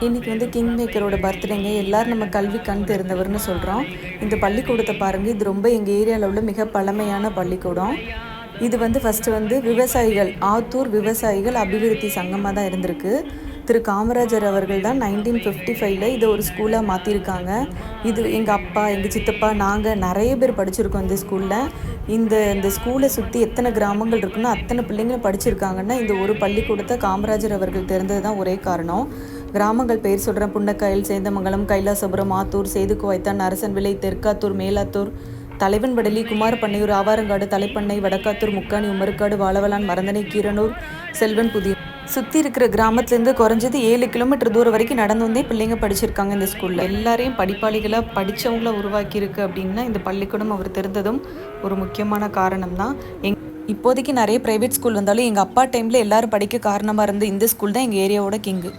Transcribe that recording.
இன்றைக்கி வந்து கிங் மேக்கரோட பர்த்டேங்க. எல்லோரும் நம்ம கல்வி கண் திறந்தவர்னு சொல்கிறோம். இந்த பள்ளிக்கூடத்தை பாருங்கள், இது ரொம்ப எங்கள் ஏரியாவில் உள்ள மிக பழமையான பள்ளிக்கூடம். இது வந்து ஃபஸ்ட்டு வந்து விவசாயிகள், ஆத்தூர் விவசாயிகள் அபிவிருத்தி சங்கமாக தான் இருந்திருக்கு. திரு காமராஜர் அவர்கள் தான் 1955 இதை ஒரு ஸ்கூலாக மாற்றிருக்காங்க. இது எங்கள் அப்பா, எங்கள் சித்தப்பா, நாங்கள் நிறைய பேர் படிச்சிருக்கோம் இந்த ஸ்கூலில். இந்த ஸ்கூலை சுற்றி எத்தனை கிராமங்கள் இருக்குன்னா அத்தனை பிள்ளைங்களும் படிச்சிருக்காங்கன்னா இந்த ஒரு பள்ளிக்கூடத்தை காமராஜர் அவர்கள் திறந்தது தான் ஒரே காரணம். கிராமங்கள் பெயர் சொல்கிறேன்: புன்னக்காயல், சேந்தமங்கலம், கைலாசபுரம், ஆத்தூர், சேதுக்குவைத்தான், அரசன்விளை, தெற்காத்தூர், மேலாத்தூர், தலைவன்படலி, குமாரப்பண்ணையூர், ஆவாரங்காடு, தலைப்பண்ணை, வடக்காத்தூர், முக்காணி, உமருக்காடு, வாழவலான், மரந்தனை, கீரனூர், செல்வன் புதிய சுற்றி இருக்கிற கிராமத்துலேருந்து குறைஞ்சது 7 கிலோமீட்டர் தூரம் வரைக்கும் நடந்து வந்தே பிள்ளைங்க படிச்சிருக்காங்க இந்த ஸ்கூலில். எல்லாரையும் படிப்பாளிகளாக படித்தவங்கள உருவாக்கியிருக்கு அப்படின்னா இந்த பள்ளிக்கூடம் அவர் திறந்ததும் ஒரு முக்கியமான காரணம் தான். இப்போதைக்கு நிறைய ப்ரைவேட் ஸ்கூல் வந்தாலும் எங்கள் அப்பா டைமில் எல்லோரும் படிக்க காரணமாக இருந்த இந்த ஸ்கூல் தான் எங்கள் ஏரியாவோட கிங்கு.